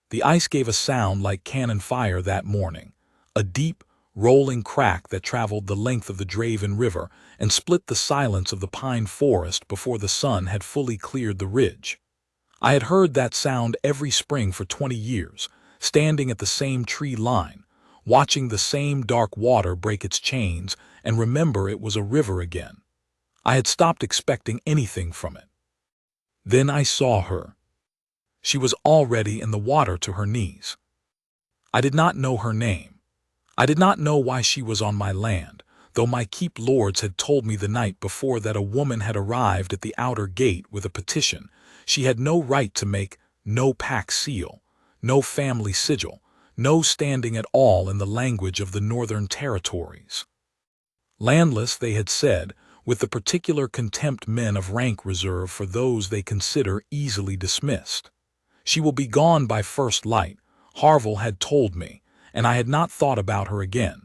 The ice gave a sound like cannon fire that morning, a deep, rolling crack that traveled the length of the Draven River and split the silence of the pine forest before the sun had fully cleared the ridge. I had heard that sound every spring for 20 years, standing at the same tree line, watching the same dark water break its chains, and remember it was a river again. I had stopped expecting anything from it. Then I saw her. She was already in the water to her knees. I did not know her name. I did not know why she was on my land, though my keep lords had told me the night before that a woman had arrived at the outer gate with a petition. She had no right to make, no pack seal, no family sigil, no standing at all in the language of the Northern Territories. Landless, they had said, with the particular contempt men of rank reserve for those they consider easily dismissed. She will be gone by first light, Harville had told me, and I had not thought about her again.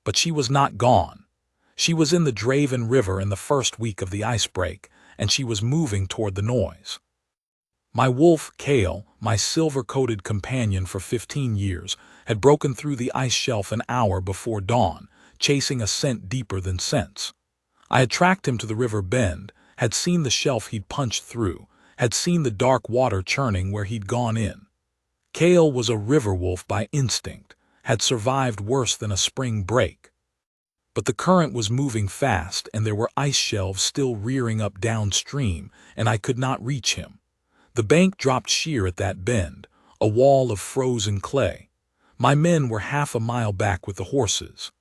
But she was not gone. She was in the Draven River in the first week of the icebreak, and she was moving toward the noise. My wolf, Kale, my silver-coated companion for 15 years, had broken through the ice shelf an hour before dawn, chasing a scent deeper than sense. I had tracked him to the river bend, had seen the shelf he'd punched through, had seen the dark water churning where he'd gone in. Kale was a river wolf by instinct, had survived worse than a spring break. But the current was moving fast, and there were ice shelves still rearing up downstream, and I could not reach him. The bank dropped sheer at that bend, a wall of frozen clay. My men were half a mile back with the horses.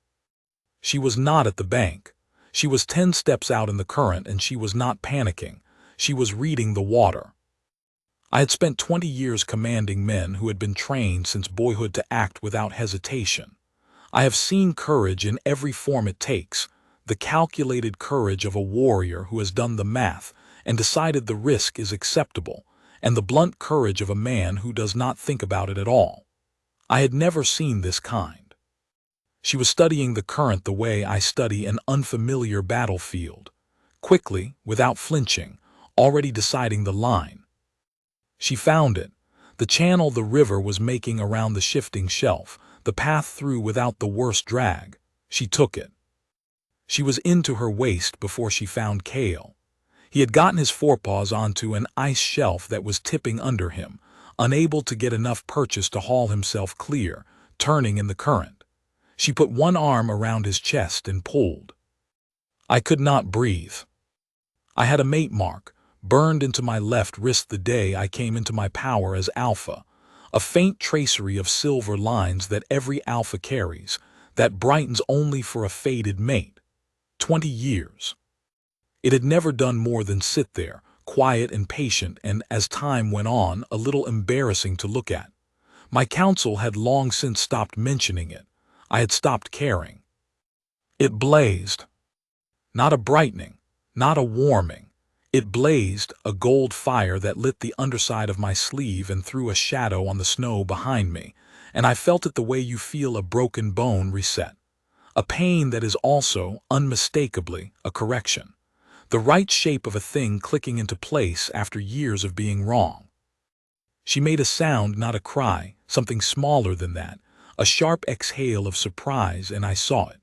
She was not at the bank. She was 10 steps out in the current, and she was not panicking. She was reading the water. I had spent 20 years commanding men who had been trained since boyhood to act without hesitation. I have seen courage in every form it takes, the calculated courage of a warrior who has done the math and decided the risk is acceptable, and the blunt courage of a man who does not think about it at all. I had never seen this kind. She was studying the current the way I study an unfamiliar battlefield, quickly, without flinching, already deciding the line. She found it, the channel the river was making around the shifting shelf, the path through without the worst drag. She took it. She was into her waist before she found Kale. He had gotten his forepaws onto an ice shelf that was tipping under him, unable to get enough purchase to haul himself clear, turning in the current. She put one arm around his chest and pulled. I could not breathe. I had a mate mark, burned into my left wrist the day I came into my power as Alpha, a faint tracery of silver lines that every Alpha carries, that brightens only for a fated mate. 20 years. It had never done more than sit there, quiet and patient, and, as time went on, a little embarrassing to look at. My council had long since stopped mentioning it. I had stopped caring. It blazed. Not a brightening, not a warming. It blazed, a gold fire that lit the underside of my sleeve and threw a shadow on the snow behind me, and I felt it the way you feel a broken bone reset. A pain that is also, unmistakably, a correction. The right shape of a thing clicking into place after years of being wrong. She made a sound, not a cry, something smaller than that, a sharp exhale of surprise, and I saw it.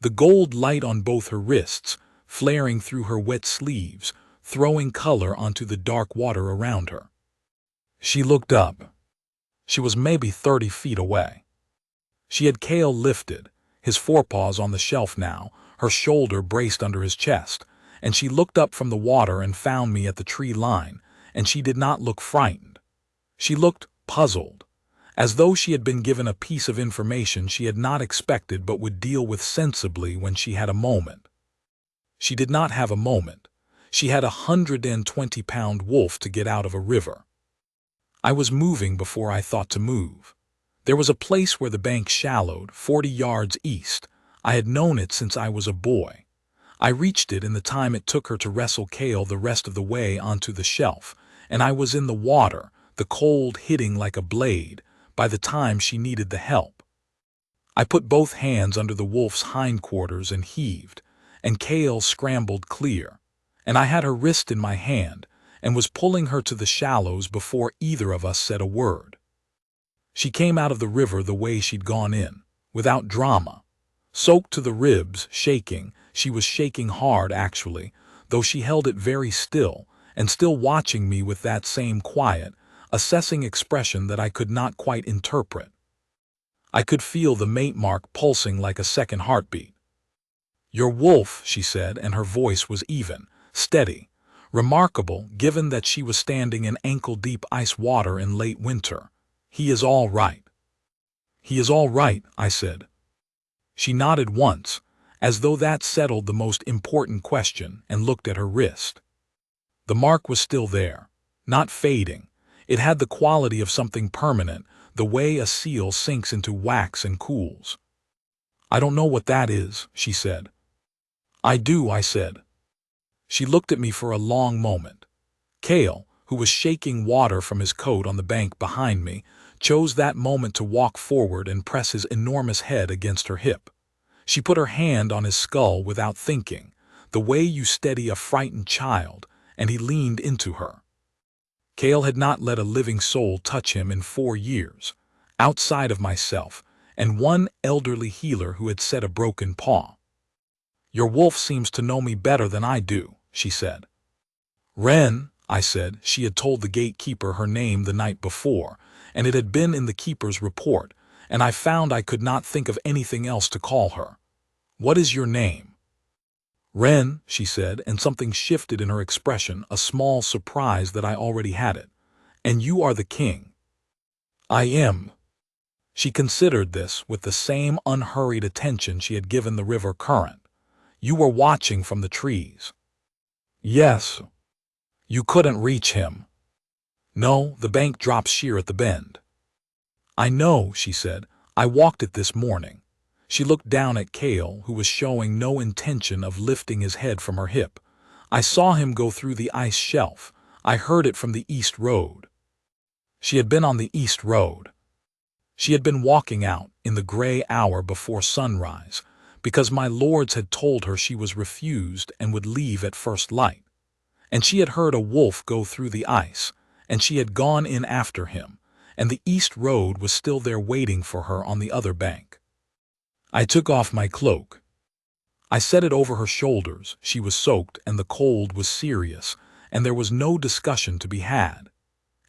The gold light on both her wrists, flaring through her wet sleeves, throwing color onto the dark water around her. She looked up. She was maybe 30 feet away. She had Kale lifted, his forepaws on the shelf now, her shoulder braced under his chest, and she looked up from the water and found me at the tree line, and she did not look frightened. She looked puzzled, as though she had been given a piece of information she had not expected but would deal with sensibly when she had a moment. She did not have a moment. She had a 120-pound wolf to get out of a river. I was moving before I thought to move. There was a place where the bank shallowed, 40 yards east. I had known it since I was a boy. I reached it in the time it took her to wrestle Kale the rest of the way onto the shelf, and I was in the water, the cold hitting like a blade, by the time she needed the help. I put both hands under the wolf's hindquarters and heaved, and Kale scrambled clear, and I had her wrist in my hand and was pulling her to the shallows before either of us said a word. She came out of the river the way she'd gone in, without drama. Soaked to the ribs, shaking, she was shaking hard actually, though she held it very still, and still watching me with that same quiet, assessing expression that I could not quite interpret. I could feel the mate mark pulsing like a second heartbeat. "Your wolf," she said, and her voice was even, steady. Remarkable, given that she was standing in ankle-deep ice water in late winter. "He is all right." "He is all right," I said. She nodded once, as though that settled the most important question, and looked at her wrist. The mark was still there, not fading. It had the quality of something permanent, the way a seal sinks into wax and cools. "I don't know what that is," she said. "I do," I said. She looked at me for a long moment. Cale, who was shaking water from his coat on the bank behind me, chose that moment to walk forward and press his enormous head against her hip. She put her hand on his skull without thinking, the way you steady a frightened child, and he leaned into her. Cale had not let a living soul touch him in 4 years, outside of myself, and one elderly healer who had set a broken paw. "Your wolf seems to know me better than I do," she said. "Wren," I said. She had told the gatekeeper her name the night before, and it had been in the keeper's report, and I found I could not think of anything else to call her. "What is your name?" "Wren," she said, and something shifted in her expression, a small surprise that I already had it. "And you are the king." "I am." She considered this with the same unhurried attention she had given the river current. "You were watching from the trees." "Yes." "You couldn't reach him." "No, the bank drops sheer at the bend." "I know," she said. "I walked it this morning." She looked down at Cale, who was showing no intention of lifting his head from her hip. "I saw him go through the ice shelf. I heard it from the East Road." She had been on the East Road. She had been walking out in the gray hour before sunrise, because my lords had told her she was refused and would leave at first light. And she had heard a wolf go through the ice, and she had gone in after him, and the East Road was still there waiting for her on the other bank. I took off my cloak. I set it over her shoulders. She was soaked, and the cold was serious, and there was no discussion to be had.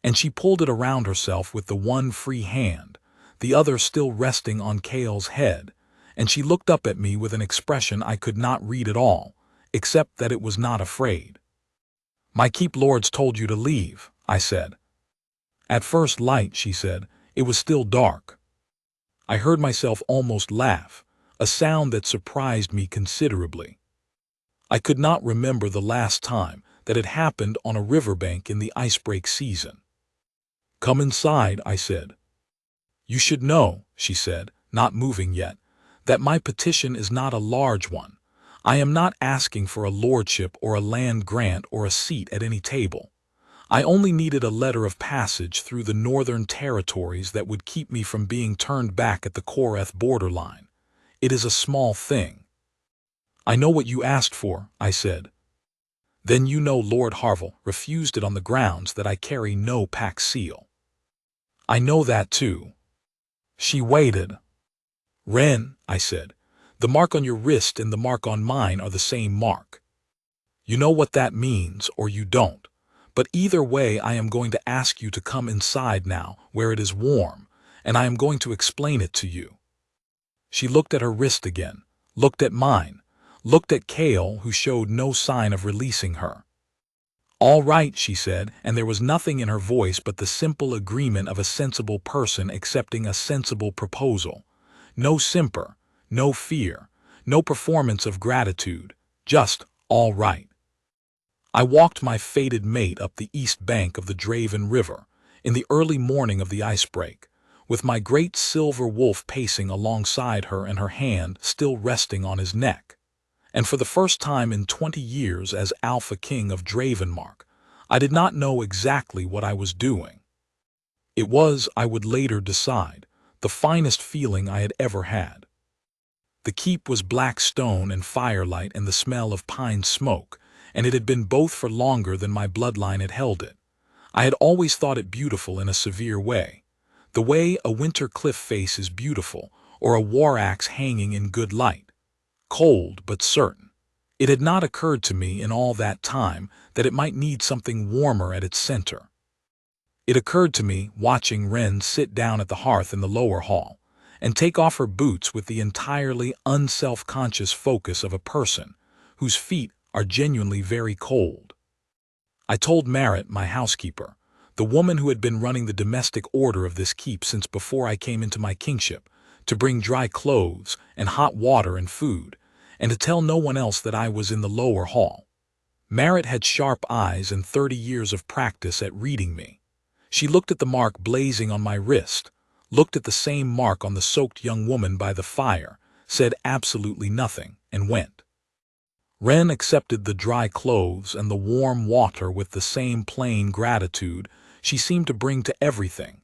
And she pulled it around herself with the one free hand, the other still resting on Cale's head, and she looked up at me with an expression I could not read at all, except that it was not afraid. "My keep lords told you to leave," I said. "At first light," she said. "It was still dark." I heard myself almost laugh, a sound that surprised me considerably. I could not remember the last time that it happened on a riverbank in the icebreak season. "Come inside," I said. "You should know," she said, not moving yet, "that my petition is not a large one. I am not asking for a lordship or a land grant or a seat at any table. I only needed a letter of passage through the northern territories that would keep me from being turned back at the Korath borderline. It is a small thing." "I know what you asked for," I said. "Then you know Lord Harville refused it on the grounds that I carry no pack seal." "I know that too." She waited. "Wren," I said, "the mark on your wrist and the mark on mine are the same mark. You know what that means, or you don't. But either way, I am going to ask you to come inside now, where it is warm, and I am going to explain it to you." She looked at her wrist again, looked at mine, looked at Cale, who showed no sign of releasing her. "All right," she said, and there was nothing in her voice but the simple agreement of a sensible person accepting a sensible proposal. No simper, no fear, no performance of gratitude, just all right. I walked my fated mate up the east bank of the Draven River, in the early morning of the icebreak, with my great silver wolf pacing alongside her and her hand still resting on his neck. And for the first time in 20 years as Alpha King of Dravenmark, I did not know exactly what I was doing. It was, I would later decide, the finest feeling I had ever had. The keep was black stone and firelight and the smell of pine smoke, and it had been both for longer than my bloodline had held it. I had always thought it beautiful in a severe way. the way a winter cliff face is beautiful, or a war axe hanging in good light. Cold but certain. It had not occurred to me in all that time that it might need something warmer at its center. It occurred to me watching Wren sit down at the hearth in the lower hall and take off her boots with the entirely unself-conscious focus of a person whose feet are genuinely very cold. I told Marit, my housekeeper, the woman who had been running the domestic order of this keep since before I came into my kingship, to bring dry clothes and hot water and food, and to tell no one else that I was in the lower hall. Marit had sharp eyes and 30 years of practice at reading me. She looked at the mark blazing on my wrist, looked at the same mark on the soaked young woman by the fire, said absolutely nothing, and went. Wren accepted the dry clothes and the warm water with the same plain gratitude she seemed to bring to everything,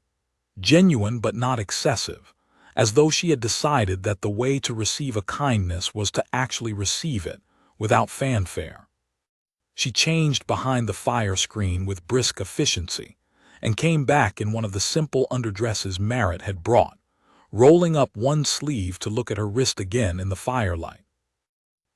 genuine but not excessive, as though she had decided that the way to receive a kindness was to actually receive it, without fanfare. She changed behind the fire screen with brisk efficiency, and came back in one of the simple underdresses Marit had brought, rolling up one sleeve to look at her wrist again in the firelight.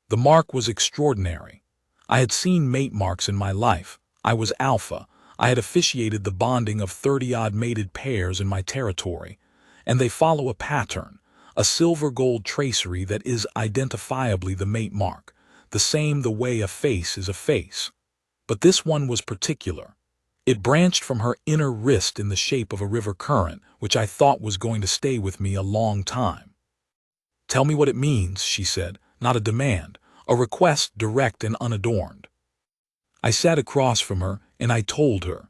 The mark was extraordinary. I had seen mate marks in my life. I was alpha. I had officiated the bonding of 30-odd mated pairs in my territory, and they follow a pattern, a silver-gold tracery that is identifiably the mate mark, the same the way a face is a face. But this one was particular. It branched from her inner wrist in the shape of a river current, which I thought was going to stay with me a long time. "Tell me what it means," she said, not a demand, a request direct and unadorned. I sat across from her, and I told her.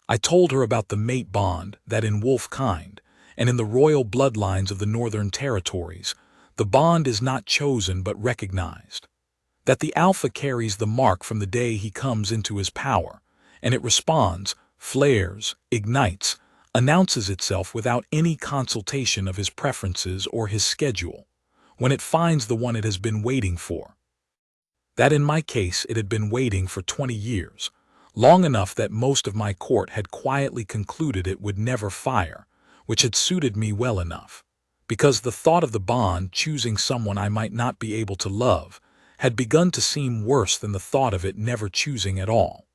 I told her about the mate bond that in wolf kind, and in the royal bloodlines of the Northern Territories, the bond is not chosen but recognized. That the alpha carries the mark from the day he comes into his power, and it responds, flares, ignites, announces itself without any consultation of his preferences or his schedule, when it finds the one it has been waiting for. That in my case it had been waiting for 20 years, long enough that most of my court had quietly concluded it would never fire, which had suited me well enough, because the thought of the bond choosing someone I might not be able to love had begun to seem worse than the thought of it never choosing at all.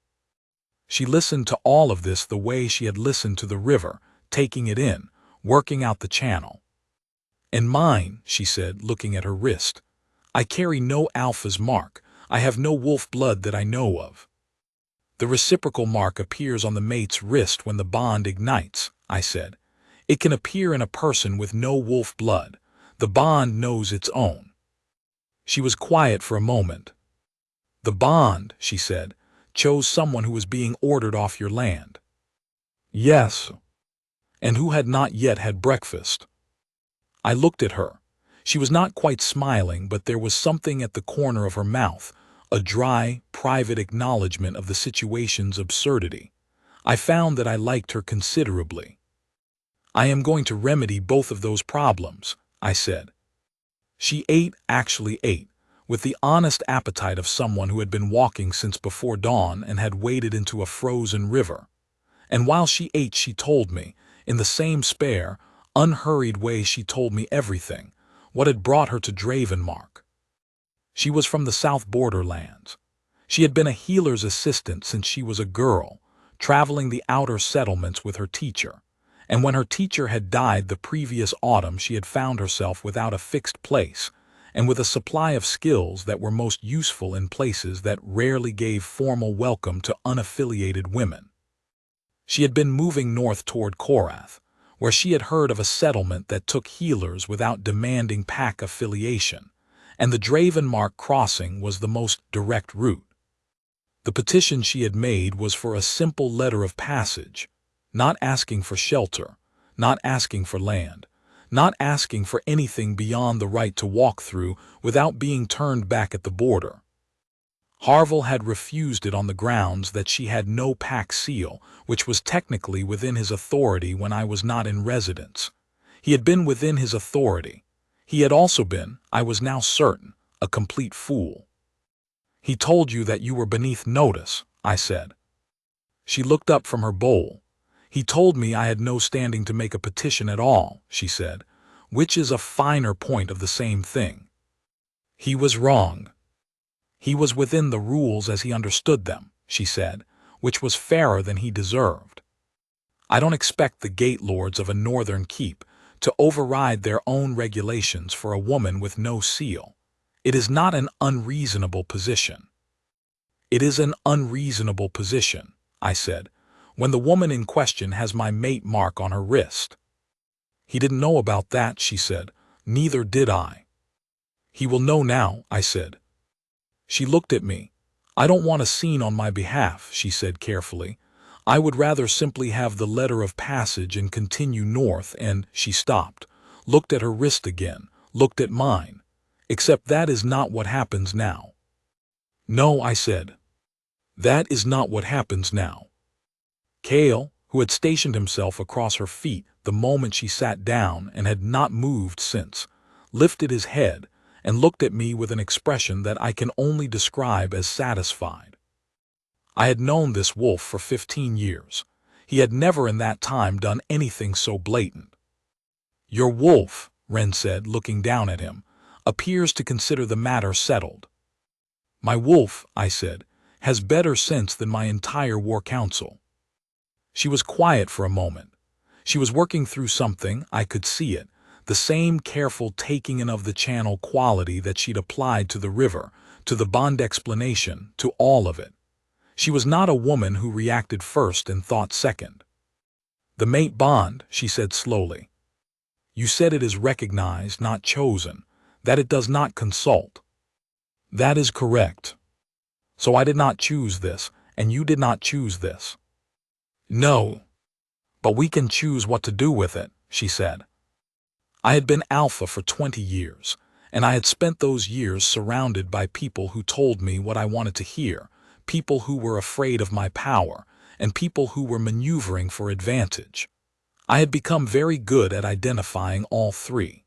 She listened to all of this the way she had listened to the river, taking it in, working out the channel. "And mine," she said, looking at her wrist. "I carry no alpha's mark. I have no wolf blood that I know of." "The reciprocal mark appears on the mate's wrist when the bond ignites," I said. "It can appear in a person with no wolf blood. The bond knows its own." She was quiet for a moment. "The bond," she said, "chose someone who was being ordered off your land." "Yes." "And who had not yet had breakfast." I looked at her. She was not quite smiling, but there was something at the corner of her mouth, a dry, private acknowledgement of the situation's absurdity. I found that I liked her considerably. "I am going to remedy both of those problems," I said. She actually ate, with the honest appetite of someone who had been walking since before dawn and had waded into a frozen river. And while she ate, she told me, in the same spare, unhurried way she told me everything, what had brought her to Dravenmark. She was from the South Borderlands. She had been a healer's assistant since she was a girl, traveling the outer settlements with her teacher, and when her teacher had died the previous autumn she had found herself without a fixed place, and with a supply of skills that were most useful in places that rarely gave formal welcome to unaffiliated women. She had been moving north toward Korath, where she had heard of a settlement that took healers without demanding pack affiliation, and the Dravenmark crossing was the most direct route. The petition she had made was for a simple letter of passage, not asking for shelter, not asking for land, not asking for anything beyond the right to walk through without being turned back at the border. Harville had refused it on the grounds that she had no pack seal, which was technically within his authority when I was not in residence. He had been within his authority. He had also been, I was now certain, a complete fool. "He told you that you were beneath notice," I said. She looked up from her bowl. He told me I had no standing to make a petition at all, she said, which is a finer point of the same thing. He was wrong. He was within the rules as he understood them, she said, which was fairer than he deserved. I don't expect the gate lords of a northern keep to override their own regulations for a woman with no seal. It is not an unreasonable position. It is an unreasonable position, I said, when the woman in question has my mate mark on her wrist. He didn't know about that, she said. Neither did I. He will know now, I said. She looked at me. I don't want a scene on my behalf, she said carefully. I would rather simply have the letter of passage and continue north, and she stopped, looked at her wrist again, looked at mine. Except that is not what happens now. No, I said. That is not what happens now. Cale, who had stationed himself across her feet the moment she sat down and had not moved since, lifted his head and looked at me with an expression that I can only describe as satisfied. I had known this wolf for 15 years. He had never in that time done anything so blatant. Your wolf, Wren said, looking down at him, appears to consider the matter settled. My wolf, I said, has better sense than my entire war council. She was quiet for a moment. She was working through something, I could see it, the same careful taking in of the channel quality that she'd applied to the river, to the bond explanation, to all of it. She was not a woman who reacted first and thought second. The mate bond, she said slowly. You said it is recognized, not chosen, that it does not consult. That is correct. So I did not choose this, and you did not choose this. No. But we can choose what to do with it, she said. I had been alpha for 20 years, and I had spent those years surrounded by people who told me what I wanted to hear, people who were afraid of my power, and people who were maneuvering for advantage. I had become very good at identifying all three.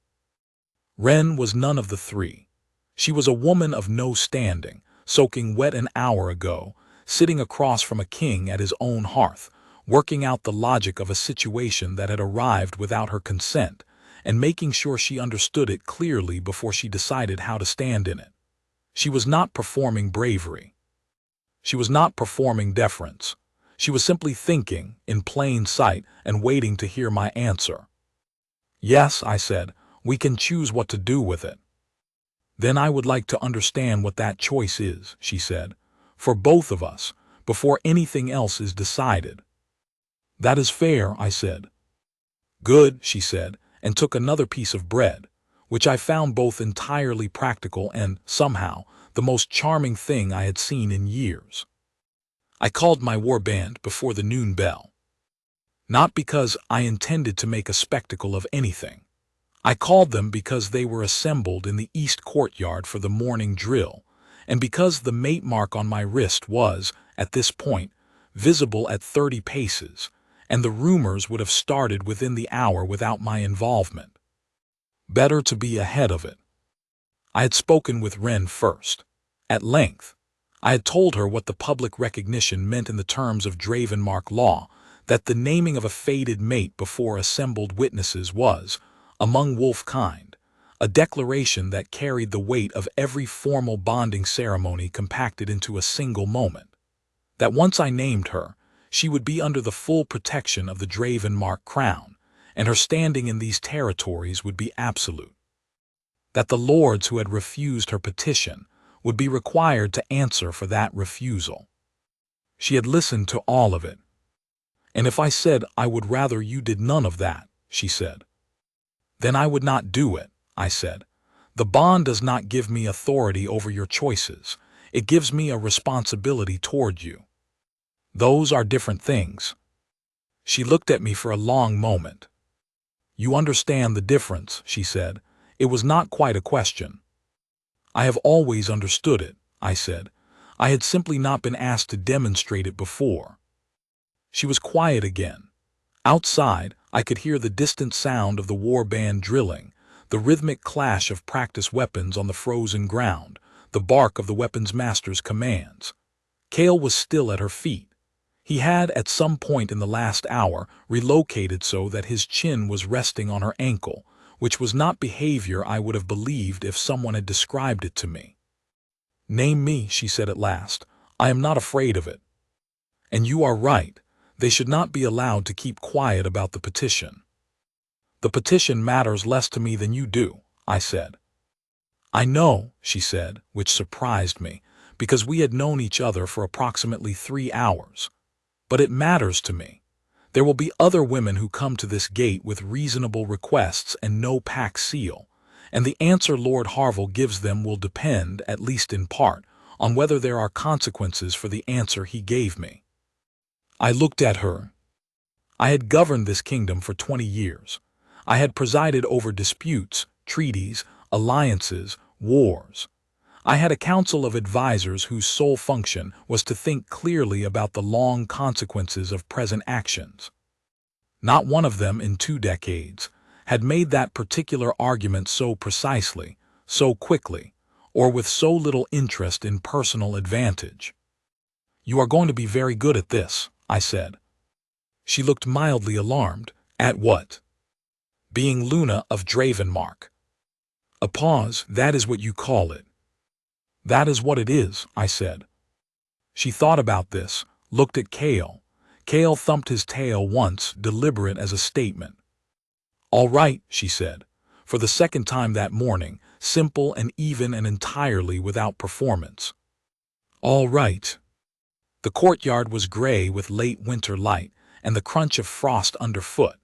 Wren was none of the three. She was a woman of no standing, soaking wet an hour ago, sitting across from a king at his own hearth, working out the logic of a situation that had arrived without her consent, and making sure she understood it clearly before she decided how to stand in it. She was not performing bravery. She was not performing deference. She was simply thinking, in plain sight, and waiting to hear my answer. Yes, I said, we can choose what to do with it. Then I would like to understand what that choice is, she said, for both of us, before anything else is decided. That is fair, I said. Good, she said, and took another piece of bread, which I found both entirely practical and, somehow, the most charming thing I had seen in years. I called my war band before the noon bell. Not because I intended to make a spectacle of anything. I called them because they were assembled in the east courtyard for the morning drill, and because the mate mark on my wrist was, at this point, visible at 30 paces, and the rumors would have started within the hour without my involvement. Better to be ahead of it. I had spoken with Wren first, at length. I had told her what the public recognition meant in the terms of Dravenmark law, that the naming of a fated mate before assembled witnesses was, among wolf kind, a declaration that carried the weight of every formal bonding ceremony compacted into a single moment. That once I named her, she would be under the full protection of the Dravenmark crown, and her standing in these territories would be absolute. That the lords who had refused her petition would be required to answer for that refusal. She had listened to all of it. And if I said I would rather you did none of that, she said. Then I would not do it, I said. The bond does not give me authority over your choices. It gives me a responsibility toward you. Those are different things. She looked at me for a long moment. You understand the difference, she said. It was not quite a question. I have always understood it, I said. I had simply not been asked to demonstrate it before. She was quiet again. Outside, I could hear the distant sound of the war band drilling, the rhythmic clash of practice weapons on the frozen ground, the bark of the weapons master's commands. Cale was still at her feet. He had, at some point in the last hour, relocated so that his chin was resting on her ankle, which was not behavior I would have believed if someone had described it to me. "Name me," she said at last. "I am not afraid of it." "And you are right. They should not be allowed to keep quiet about the petition." "The petition matters less to me than you do," I said. "I know," she said, which surprised me, because we had known each other for approximately 3 hours. "But it matters to me. There will be other women who come to this gate with reasonable requests and no pack seal, and the answer Lord Harville gives them will depend, at least in part, on whether there are consequences for the answer he gave me." I looked at her. I had governed this kingdom for 20 years. I had presided over disputes, treaties, alliances, wars. I had a council of advisers whose sole function was to think clearly about the long consequences of present actions. Not one of them in 2 decades had made that particular argument so precisely, so quickly, or with so little interest in personal advantage. "You are going to be very good at this," I said. She looked mildly alarmed. "At what?" "Being Luna of Dravenmark." A pause. "That is what you call it." "That is what it is," I said. She thought about this, looked at Cale. Cale thumped his tail once, deliberate as a statement. "All right," she said, for the second time that morning, simple and even and entirely without performance. "All right." The courtyard was gray with late winter light and the crunch of frost underfoot,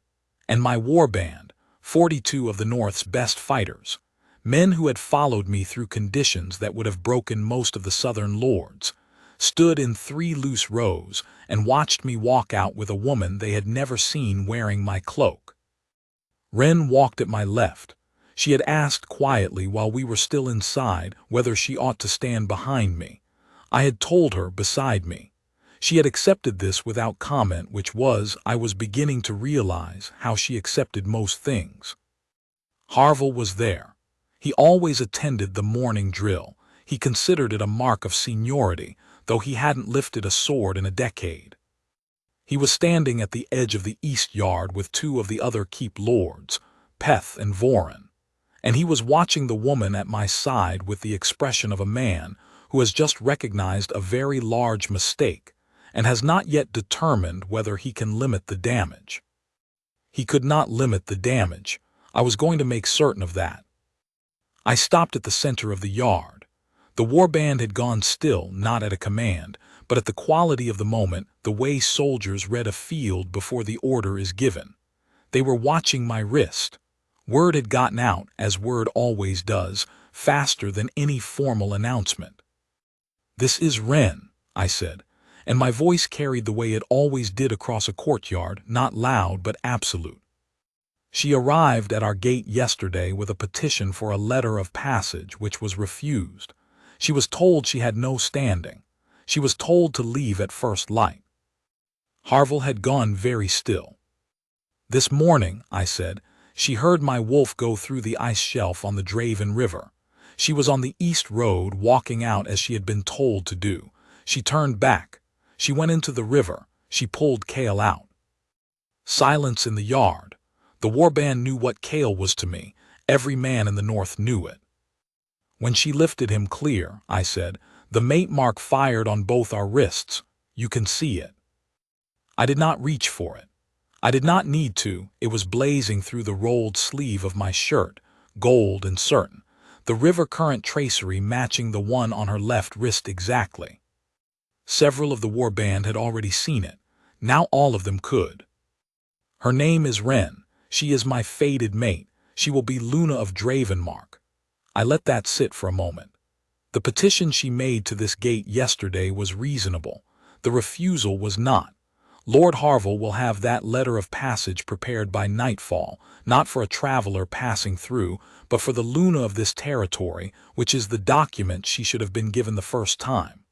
and my war band, 42 of the North's best fighters, men who had followed me through conditions that would have broken most of the Southern lords, stood in 3 loose rows and watched me walk out with a woman they had never seen wearing my cloak. Wren walked at my left. She had asked quietly while we were still inside whether she ought to stand behind me. I had told her beside me. She had accepted this without comment, which was, I was beginning to realize, how she accepted most things. Harville was there. He always attended the morning drill. He considered it a mark of seniority, though he hadn't lifted a sword in a decade. He was standing at the edge of the east yard with 2 of the other keep lords, Peth and Voren, and he was watching the woman at my side with the expression of a man who has just recognized a very large mistake and has not yet determined whether he can limit the damage. He could not limit the damage. I was going to make certain of that. I stopped at the center of the yard. The warband had gone still, not at a command, but at the quality of the moment, the way soldiers read a field before the order is given. They were watching my wrist. Word had gotten out, as word always does, faster than any formal announcement. "This is Wren," I said, and my voice carried the way it always did across a courtyard, not loud but absolute. "She arrived at our gate yesterday with a petition for a letter of passage which was refused. She was told she had no standing. She was told to leave at first light." Harville had gone very still. "This morning," I said, "she heard my wolf go through the ice shelf on the Draven River. She was on the east road walking out as she had been told to do. She turned back. She went into the river. She pulled Cale out." Silence in the yard. The warband knew what Cale was to me. Every man in the North knew it. "When she lifted him clear," I said, "the mate mark fired on both our wrists. You can see it." I did not reach for it. I did not need to. It was blazing through the rolled sleeve of my shirt, gold and certain, the river current tracery matching the one on her left wrist exactly. Several of the warband had already seen it. Now all of them could. "Her name is Wren. She is my fated mate. She will be Luna of Dravenmark." I let that sit for a moment. The petition she made to this gate yesterday was reasonable. The refusal was not. Lord Harville will have that letter of passage prepared by nightfall, not for a traveler passing through, but for the Luna of this territory, which is the document she should have been given the first time.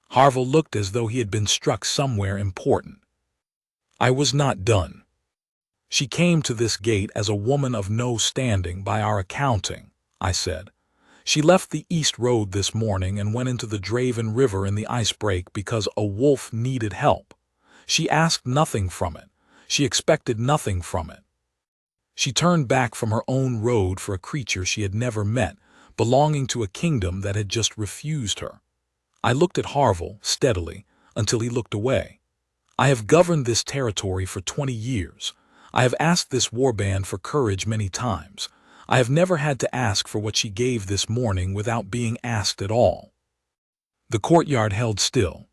Harville looked as though he had been struck somewhere important. I was not done. "She came to this gate as a woman of no standing by our accounting," I said. She left the East Road this morning and went into the Draven River in the icebreak because a wolf needed help. She asked nothing from it. She expected nothing from it. She turned back from her own road for a creature she had never met, belonging to a kingdom that had just refused her. I looked at Harville steadily until he looked away. I have governed this territory for 20 years. I have asked this warband for courage many times. I have never had to ask for what she gave this morning without being asked at all. The courtyard held still.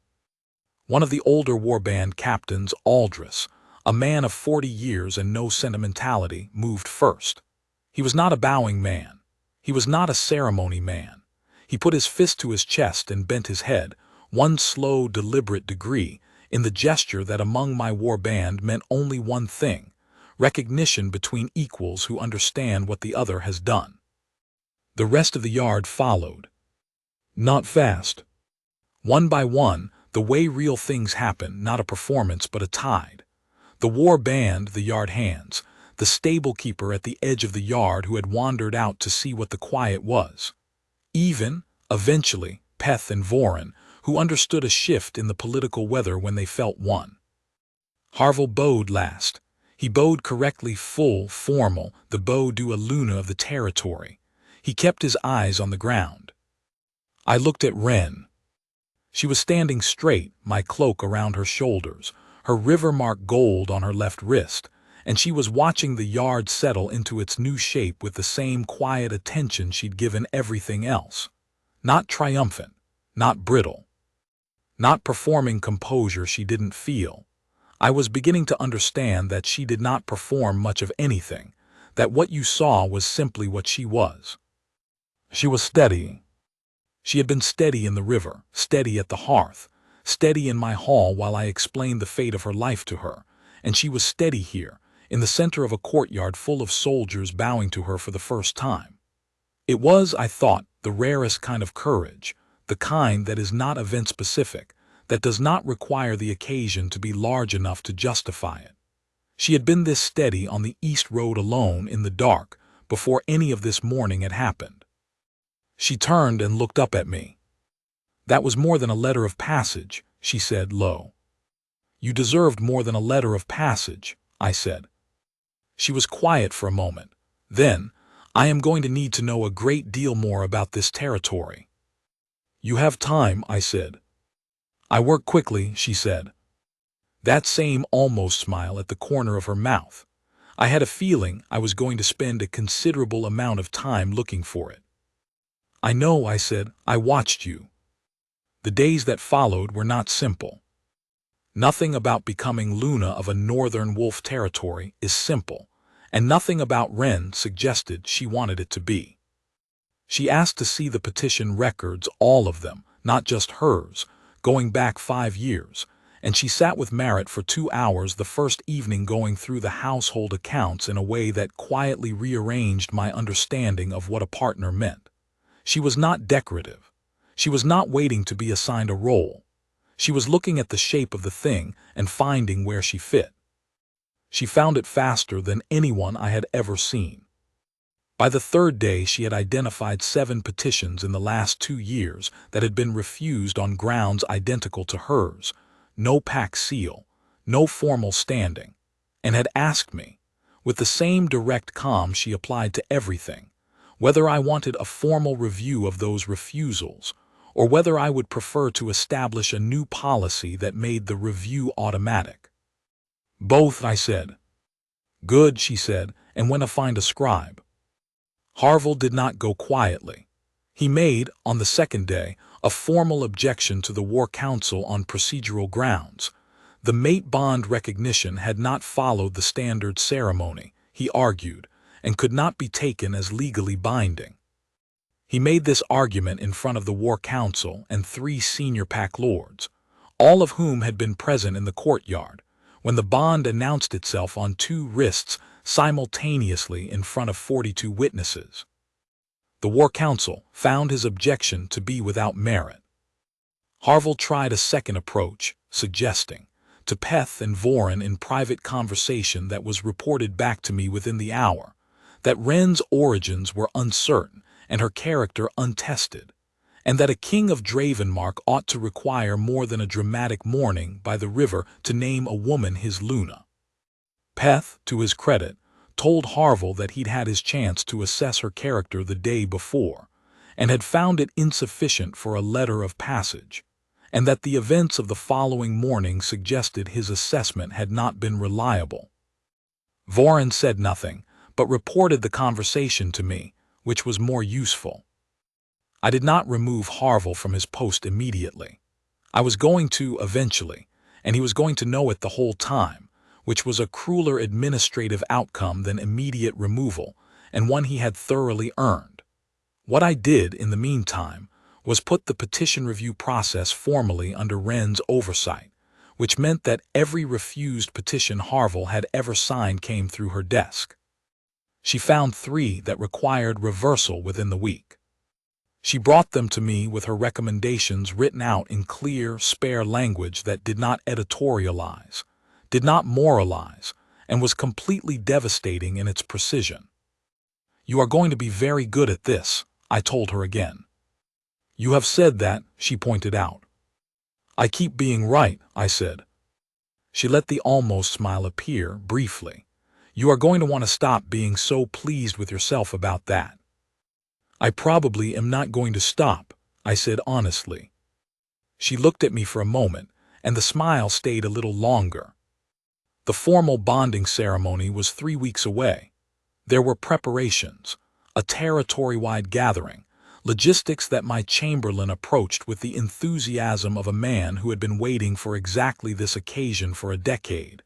One of the older warband captains, Aldris, a man of 40 years and no sentimentality, moved first. He was not a bowing man. He was not a ceremony man. He put his fist to his chest and bent his head, one slow, deliberate degree, in the gesture that among my warband meant only one thing: recognition between equals who understand what the other has done. The rest of the yard followed. Not fast. One by one, the way real things happen, not a performance but a tide. The war band, the yard hands, the stable keeper at the edge of the yard who had wandered out to see what the quiet was. Even, eventually, Peth and Voren, who understood a shift in the political weather when they felt one. Harville bowed last. He bowed correctly, full, formal, the bow due a Luna of the territory. He kept his eyes on the ground. I looked at Wren. She was standing straight, my cloak around her shoulders, her river-marked gold on her left wrist, and she was watching the yard settle into its new shape with the same quiet attention she'd given everything else. Not triumphant, not brittle, not performing composure she didn't feel. I was beginning to understand that she did not perform much of anything, that what you saw was simply what she was. She was steady. She had been steady in the river, steady at the hearth, steady in my hall while I explained the fate of her life to her, and she was steady here, in the center of a courtyard full of soldiers bowing to her for the first time. It was, I thought, the rarest kind of courage, the kind that is not event-specific, that does not require the occasion to be large enough to justify it. She had been this steady on the East Road alone in the dark before any of this morning had happened. She turned and looked up at me. "That was more than a letter of passage," she said low. "You deserved more than a letter of passage," I said. She was quiet for a moment. Then, "I am going to need to know a great deal more about this territory." "You have time," I said. "I work quickly," she said. That same almost smile at the corner of her mouth. I had a feeling I was going to spend a considerable amount of time looking for it. "I know," I said. "I watched you." The days that followed were not simple. Nothing about becoming Luna of a northern wolf territory is simple, and nothing about Wren suggested she wanted it to be. She asked to see the petition records, all of them, not just hers, going back 5 years, and she sat with Merritt for 2 hours the first evening going through the household accounts in a way that quietly rearranged my understanding of what a partner meant. She was not decorative. She was not waiting to be assigned a role. She was looking at the shape of the thing and finding where she fit. She found it faster than anyone I had ever seen. By the 3rd day she had identified 7 petitions in the last 2 years that had been refused on grounds identical to hers, no pack seal, no formal standing, and had asked me, with the same direct calm she applied to everything, whether I wanted a formal review of those refusals, or whether I would prefer to establish a new policy that made the review automatic. "Both," I said. "Good," she said, and went to find a scribe. Harville did not go quietly. He made, on the 2nd day, a formal objection to the War Council on procedural grounds. The mate bond recognition had not followed the standard ceremony, he argued, and could not be taken as legally binding. He made this argument in front of the War Council and 3 senior pack lords, all of whom had been present in the courtyard, when the bond announced itself on 2 wrists simultaneously in front of 42 witnesses. The War Council found his objection to be without merit. Harville tried a second approach, suggesting, to Peth and Voren in private conversation that was reported back to me within the hour, that Wren's origins were uncertain and her character untested, and that a king of Dravenmark ought to require more than a dramatic morning by the river to name a woman his Luna. Peth, to his credit, told Harville that he'd had his chance to assess her character the day before, and had found it insufficient for a letter of passage, and that the events of the following morning suggested his assessment had not been reliable. Voren said nothing, but reported the conversation to me, which was more useful. I did not remove Harville from his post immediately. I was going to eventually, and he was going to know it the whole time, which was a crueler administrative outcome than immediate removal, and one he had thoroughly earned. What I did, in the meantime, was put the petition review process formally under Wren's oversight, which meant that every refused petition Harville had ever signed came through her desk. She found 3 that required reversal within the week. She brought them to me with her recommendations written out in clear, spare language that did not editorialize, did not moralize, and was completely devastating in its precision. "You are going to be very good at this," I told her again. "You have said that," she pointed out. "I keep being right," I said. She let the almost smile appear, briefly. "You are going to want to stop being so pleased with yourself about that." "I probably am not going to stop," I said honestly. She looked at me for a moment, and the smile stayed a little longer. The formal bonding ceremony was 3 weeks away. There were preparations, a territory-wide gathering, logistics that my chamberlain approached with the enthusiasm of a man who had been waiting for exactly this occasion for a decade.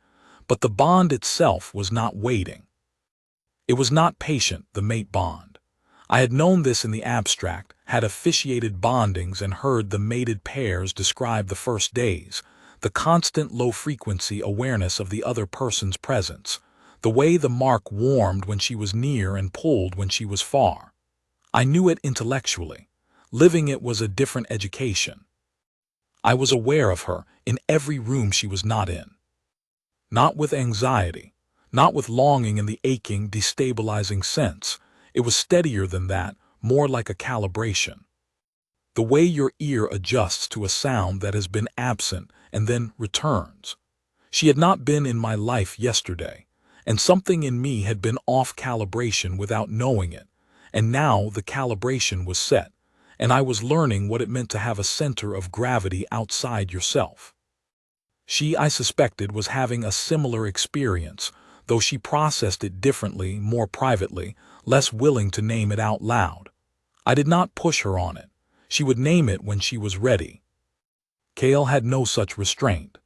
But the bond itself was not waiting. It was not patient, the mate bond. I had known this in the abstract, had officiated bondings and heard the mated pairs describe the first days, the constant low-frequency awareness of the other person's presence, the way the mark warmed when she was near and pulled when she was far. I knew it intellectually. Living it was a different education. I was aware of her in every room she was not in. Not with anxiety, not with longing in the aching, destabilizing sense. It was steadier than that, more like a calibration. The way your ear adjusts to a sound that has been absent and then returns. She had not been in my life yesterday, and something in me had been off calibration without knowing it, and now the calibration was set, and I was learning what it meant to have a center of gravity outside yourself. She, I suspected, was having a similar experience, though she processed it differently, more privately, less willing to name it out loud. I did not push her on it. She would name it when she was ready. Cale had no such restraint.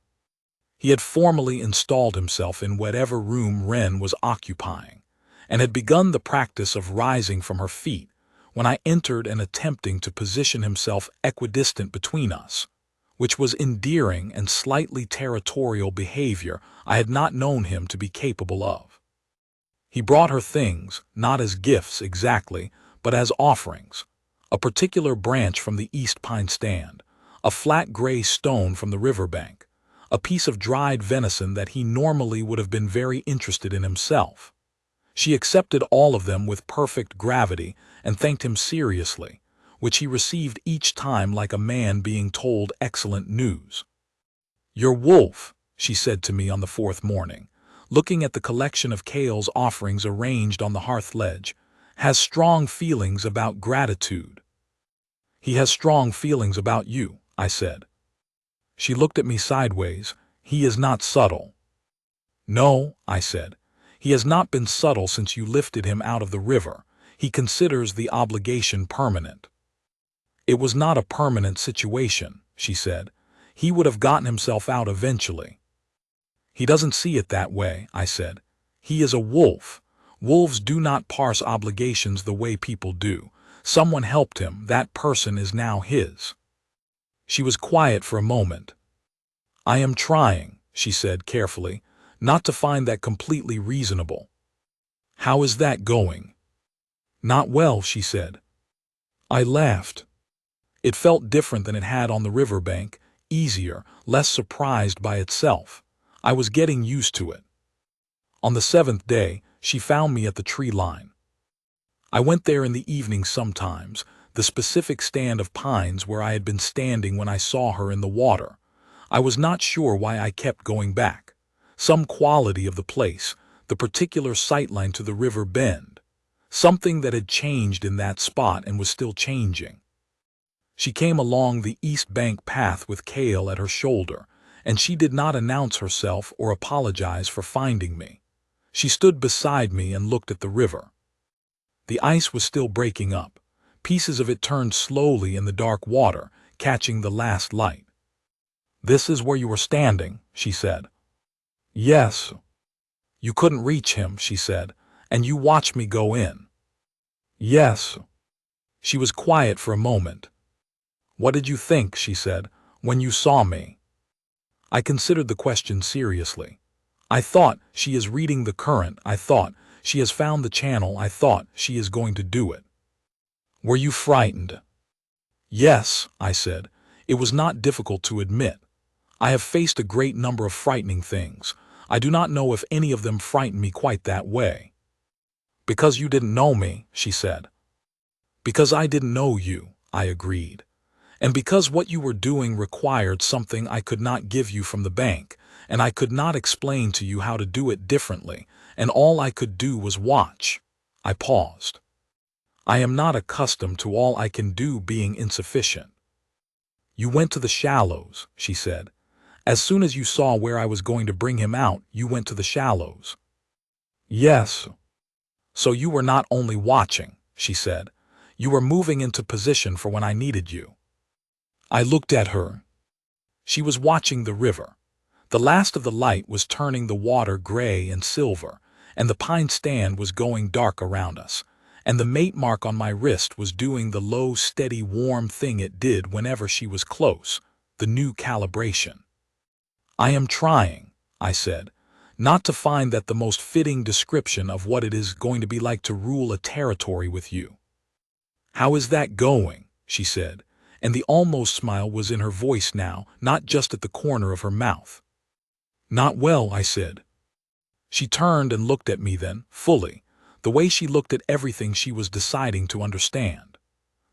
He had formally installed himself in whatever room Wren was occupying, and had begun the practice of rising from her feet when I entered and attempting to position himself equidistant between us, which was endearing and slightly territorial behavior I had not known him to be capable of. He brought her things, not as gifts exactly, but as offerings. A particular branch from the East Pine stand, a flat gray stone from the riverbank, a piece of dried venison that he normally would have been very interested in himself. She accepted all of them with perfect gravity and thanked him seriously, which he received each time like a man being told excellent news. "Your wolf," she said to me on the 4th morning, looking at the collection of Cale's offerings arranged on the hearth ledge, "has strong feelings about gratitude." "He has strong feelings about you," I said. She looked at me sideways. "He is not subtle." "No," I said. "He has not been subtle since you lifted him out of the river. He considers the obligation permanent." "It was not a permanent situation," she said. "He would have gotten himself out eventually." "He doesn't see it that way," I said. "He is a wolf. Wolves do not parse obligations the way people do. Someone helped him. That person is now his." She was quiet for a moment. "I am trying," she said carefully, "not to find that completely reasonable." "How is that going?" "Not well," she said. I laughed. It felt different than it had on the riverbank, easier, less surprised by itself. I was getting used to it. On the 7th day, she found me at the tree line. I went there in the evening sometimes, the specific stand of pines where I had been standing when I saw her in the water. I was not sure why I kept going back. Some quality of the place, the particular sightline to the river bend. Something that had changed in that spot and was still changing. She came along the East Bank path with Cale at her shoulder, and she did not announce herself or apologize for finding me. She stood beside me and looked at the river. The ice was still breaking up. Pieces of it turned slowly in the dark water, catching the last light. "This is where you were standing," she said. "Yes." "You couldn't reach him," she said, "and you watched me go in." "Yes." She was quiet for a moment. "What did you think," she said, "when you saw me?" I considered the question seriously. I thought, she is reading the current. I thought, she has found the channel. I thought, she is going to do it. "Were you frightened?" "Yes," I said. It was not difficult to admit. I have faced a great number of frightening things. I do not know if any of them frightened me quite that way. "Because you didn't know me," she said. "Because I didn't know you," I agreed. "And because what you were doing required something I could not give you from the bank, and I could not explain to you how to do it differently, and all I could do was watch." I paused. I am not accustomed to all I can do being insufficient. "You went to the shallows," she said. "As soon as you saw where I was going to bring him out, you went to the shallows." "Yes." "So you were not only watching," she said. "You were moving into position for when I needed you." I looked at her. She was watching the river. The last of the light was turning the water gray and silver, and the pine stand was going dark around us, and the mate mark on my wrist was doing the low, steady, warm thing it did whenever she was close, the new calibration. "I am trying," I said, "not to find that the most fitting description of what it is going to be like to rule a territory with you." "How is that going?" she said, and the almost smile was in her voice now, not just at the corner of her mouth. "Not well," I said. She turned and looked at me then, fully, the way she looked at everything she was deciding to understand.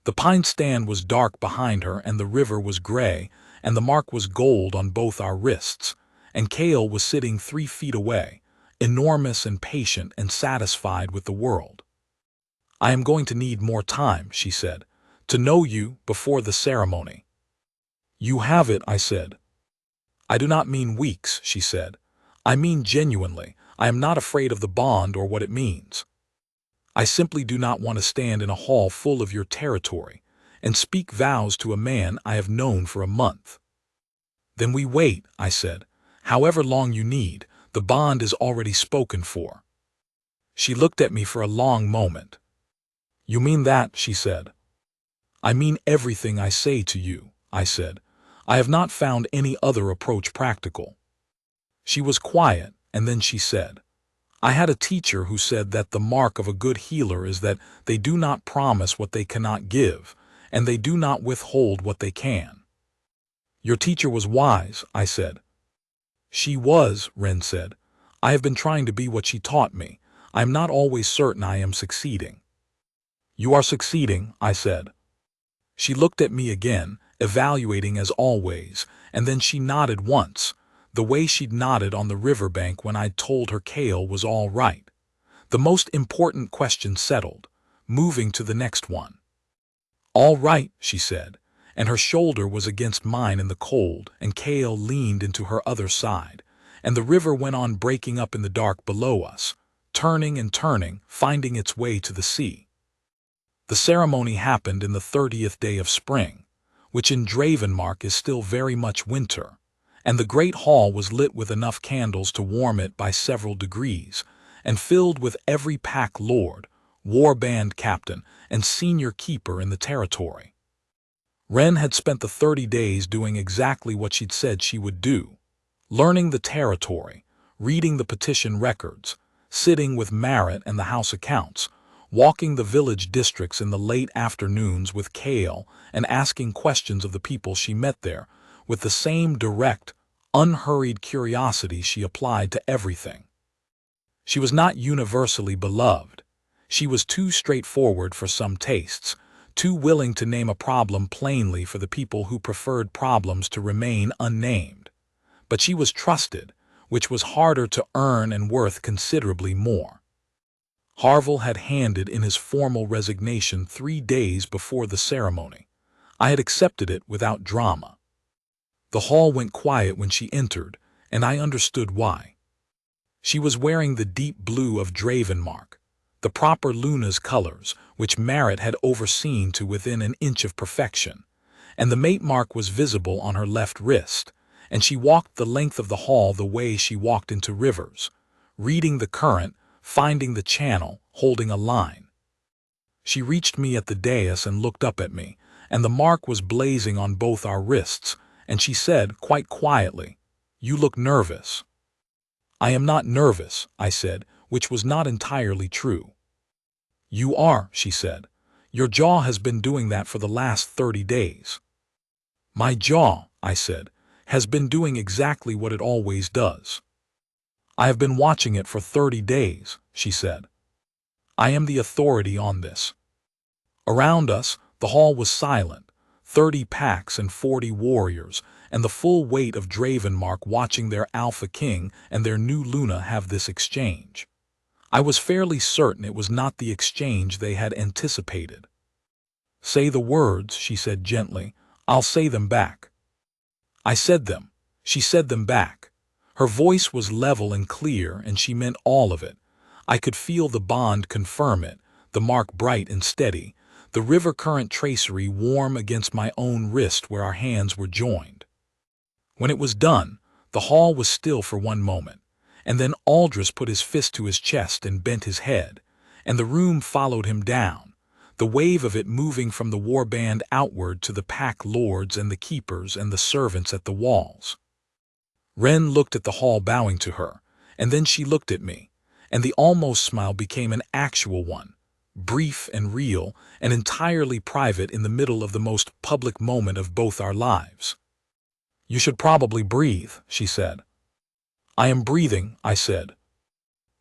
The pine stand was dark behind her, and the river was gray, and the mark was gold on both our wrists, and Cale was sitting 3 feet away, enormous and patient and satisfied with the world. "I am going to need more time," she said, "to know you before the ceremony." "You have it," I said. "I do not mean weeks," she said. "I mean genuinely. I am not afraid of the bond or what it means. I simply do not want to stand in a hall full of your territory and speak vows to a man I have known for a month." "Then we wait," I said. "However long you need, the bond is already spoken for." She looked at me for a long moment. "You mean that?" she said. "I mean everything I say to you," I said. "I have not found any other approach practical." She was quiet, and then she said, "I had a teacher who said that the mark of a good healer is that they do not promise what they cannot give, and they do not withhold what they can." "Your teacher was wise," I said. "She was," Ren said. "I have been trying to be what she taught me. I am not always certain I am succeeding." "You are succeeding," I said. She looked at me again, evaluating as always, and then she nodded once, the way she'd nodded on the riverbank when I'd told her Cale was all right. The most important question settled, moving to the next one. "All right," she said, and her shoulder was against mine in the cold, and Cale leaned into her other side, and the river went on breaking up in the dark below us, turning and turning, finding its way to the sea. The ceremony happened in the 30th day of spring, which in Dravenmark is still very much winter, and the great hall was lit with enough candles to warm it by several degrees, and filled with every pack lord, warband captain, and senior keeper in the territory. Ren had spent the 30 days doing exactly what she'd said she would do, learning the territory, reading the petition records, sitting with Marit and the house accounts, walking the village districts in the late afternoons with Cale and asking questions of the people she met there, with the same direct, unhurried curiosity she applied to everything. She was not universally beloved. She was too straightforward for some tastes, too willing to name a problem plainly for the people who preferred problems to remain unnamed. But she was trusted, which was harder to earn and worth considerably more. Harville had handed in his formal resignation 3 days before the ceremony. I had accepted it without drama. The hall went quiet when she entered, and I understood why. She was wearing the deep blue of Dravenmark, the proper Luna's colors, which Marit had overseen to within an inch of perfection, and the mate mark was visible on her left wrist, and she walked the length of the hall the way she walked into rivers, reading the current, finding the channel, holding a line. She reached me at the dais and looked up at me, and the mark was blazing on both our wrists, and she said, quite quietly, "You look nervous." "I am not nervous," I said, which was not entirely true. "You are," she said. "Your jaw has been doing that for the last 30 days. "My jaw," I said, "has been doing exactly what it always does." "I have been watching it for 30 days, she said. "I am the authority on this." Around us, the hall was silent, 30 packs and 40 warriors, and the full weight of Dravenmark watching their Alpha King and their new Luna have this exchange. I was fairly certain it was not the exchange they had anticipated. "Say the words," she said gently. "I'll say them back." I said them. She said them back. Her voice was level and clear, and she meant all of it. I could feel the bond confirm it, the mark bright and steady, the river current tracery warm against my own wrist where our hands were joined. When it was done, the hall was still for one moment, and then Aldris put his fist to his chest and bent his head, and the room followed him down, the wave of it moving from the warband outward to the pack lords and the keepers and the servants at the walls. Wren looked at the hall bowing to her, and then she looked at me, and the almost smile became an actual one, brief and real and entirely private in the middle of the most public moment of both our lives. "You should probably breathe," she said. "I am breathing," I said.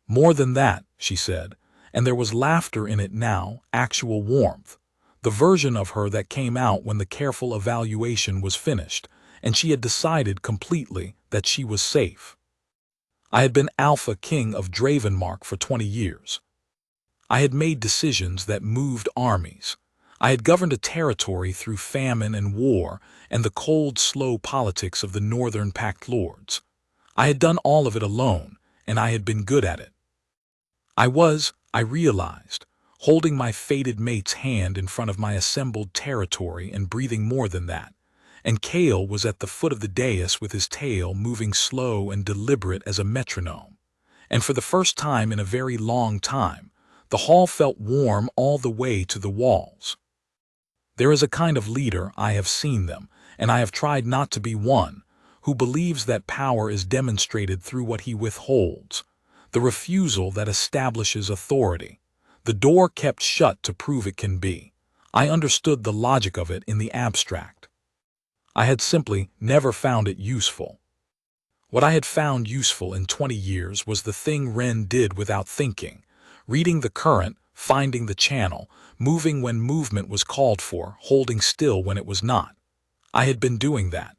"More than that," she said, and there was laughter in it now, actual warmth, the version of her that came out when the careful evaluation was finished, and she had decided completely that she was safe. I had been Alpha King of Dravenmark for 20 years. I had made decisions that moved armies. I had governed a territory through famine and war and the cold, slow politics of the northern packed lords. I had done all of it alone, and I had been good at it. I realized, holding my fated mate's hand in front of my assembled territory and breathing more than that, and Cale was at the foot of the dais with his tail moving slow and deliberate as a metronome, and for the first time in a very long time, the hall felt warm all the way to the walls. There is a kind of leader, I have seen them, and I have tried not to be one, who believes that power is demonstrated through what he withholds, the refusal that establishes authority, the door kept shut to prove it can be. I understood the logic of it in the abstract. I had simply never found it useful. What I had found useful in 20 years was the thing Wren did without thinking, reading the current, finding the channel, moving when movement was called for, holding still when it was not. I had been doing that.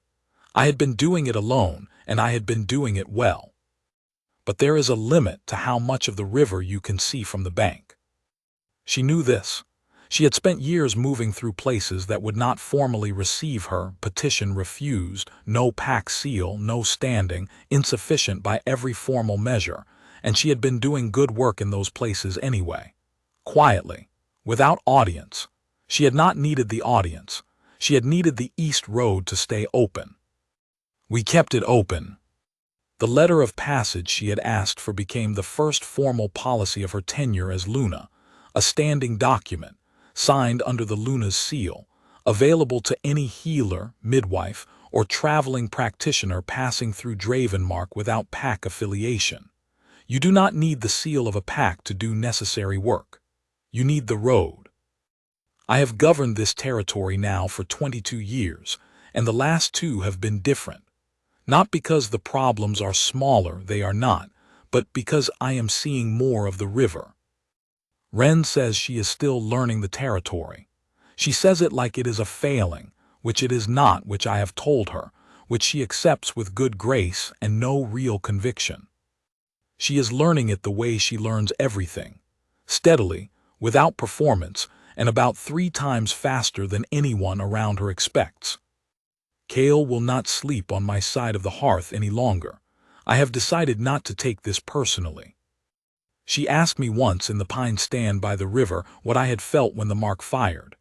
I had been doing it alone, and I had been doing it well. But there is a limit to how much of the river you can see from the bank. She knew this. She had spent years moving through places that would not formally receive her, petition refused, no pack seal, no standing, insufficient by every formal measure, and she had been doing good work in those places anyway. Quietly, without audience. She had not needed the audience. She had needed the East Road to stay open. We kept it open. The letter of passage she had asked for became the first formal policy of her tenure as Luna, a standing document, signed under the Luna's seal, available to any healer, midwife, or traveling practitioner passing through Dravenmark without pack affiliation. You do not need the seal of a pack to do necessary work. You need the road. I have governed this territory now for 22 years, and the last 2 have been different. Not because the problems are smaller, they are not, but because I am seeing more of the river. Ren says she is still learning the territory. She says it like it is a failing, which it is not, which I have told her, which she accepts with good grace and no real conviction. She is learning it the way she learns everything, steadily, without performance, and about 3 times faster than anyone around her expects. Kale will not sleep on my side of the hearth any longer. I have decided not to take this personally. She asked me once in the pine stand by the river what I had felt when the mark fired.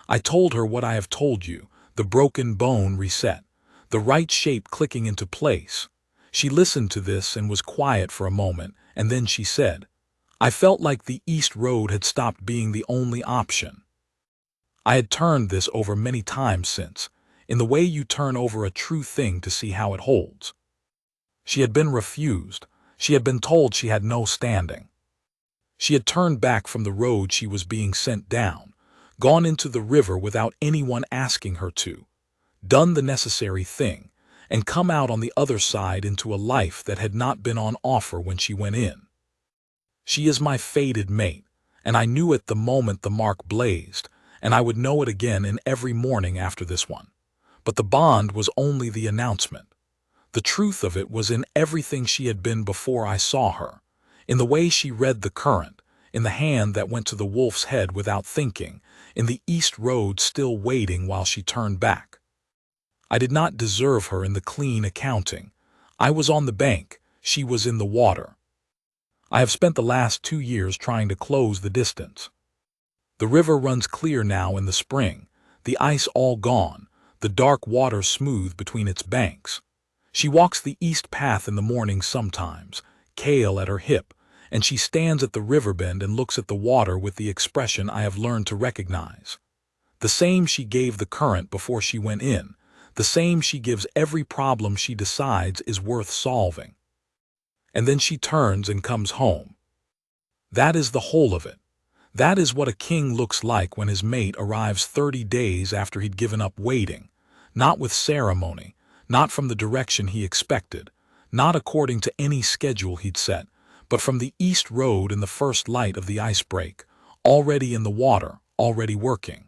I told her what I have told you, the broken bone reset, the right shape clicking into place. She listened to this and was quiet for a moment, and then she said, I felt like the East Road had stopped being the only option. I had turned this over many times since, in the way you turn over a true thing to see how it holds. She had been refused. She had been told she had no standing. She had turned back from the road she was being sent down, gone into the river without anyone asking her to, done the necessary thing, and come out on the other side into a life that had not been on offer when she went in. She is my fated mate, and I knew it the moment the mark blazed, and I would know it again in every morning after this one. But the bond was only the announcement. The truth of it was in everything she had been before I saw her, in the way she read the current, in the hand that went to the wolf's head without thinking, in the East Road still waiting while she turned back. I did not deserve her in the clean accounting. I was on the bank, she was in the water. I have spent the last 2 years trying to close the distance. The river runs clear now in the spring, the ice all gone, the dark water smooth between its banks. She walks the east path in the morning sometimes, Kale at her hip, and she stands at the river bend and looks at the water with the expression I have learned to recognize. The same she gave the current before she went in, the same she gives every problem she decides is worth solving. And then she turns and comes home. That is the whole of it. That is what a king looks like when his mate arrives 30 days after he'd given up waiting, not with ceremony, not from the direction he expected, not according to any schedule he'd set, but from the East Road in the first light of the ice break, already in the water, already working.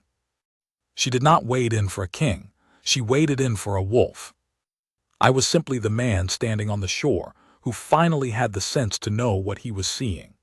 She did not wade in for a king. She waded in for a wolf. I was simply the man standing on the shore who finally had the sense to know what he was seeing.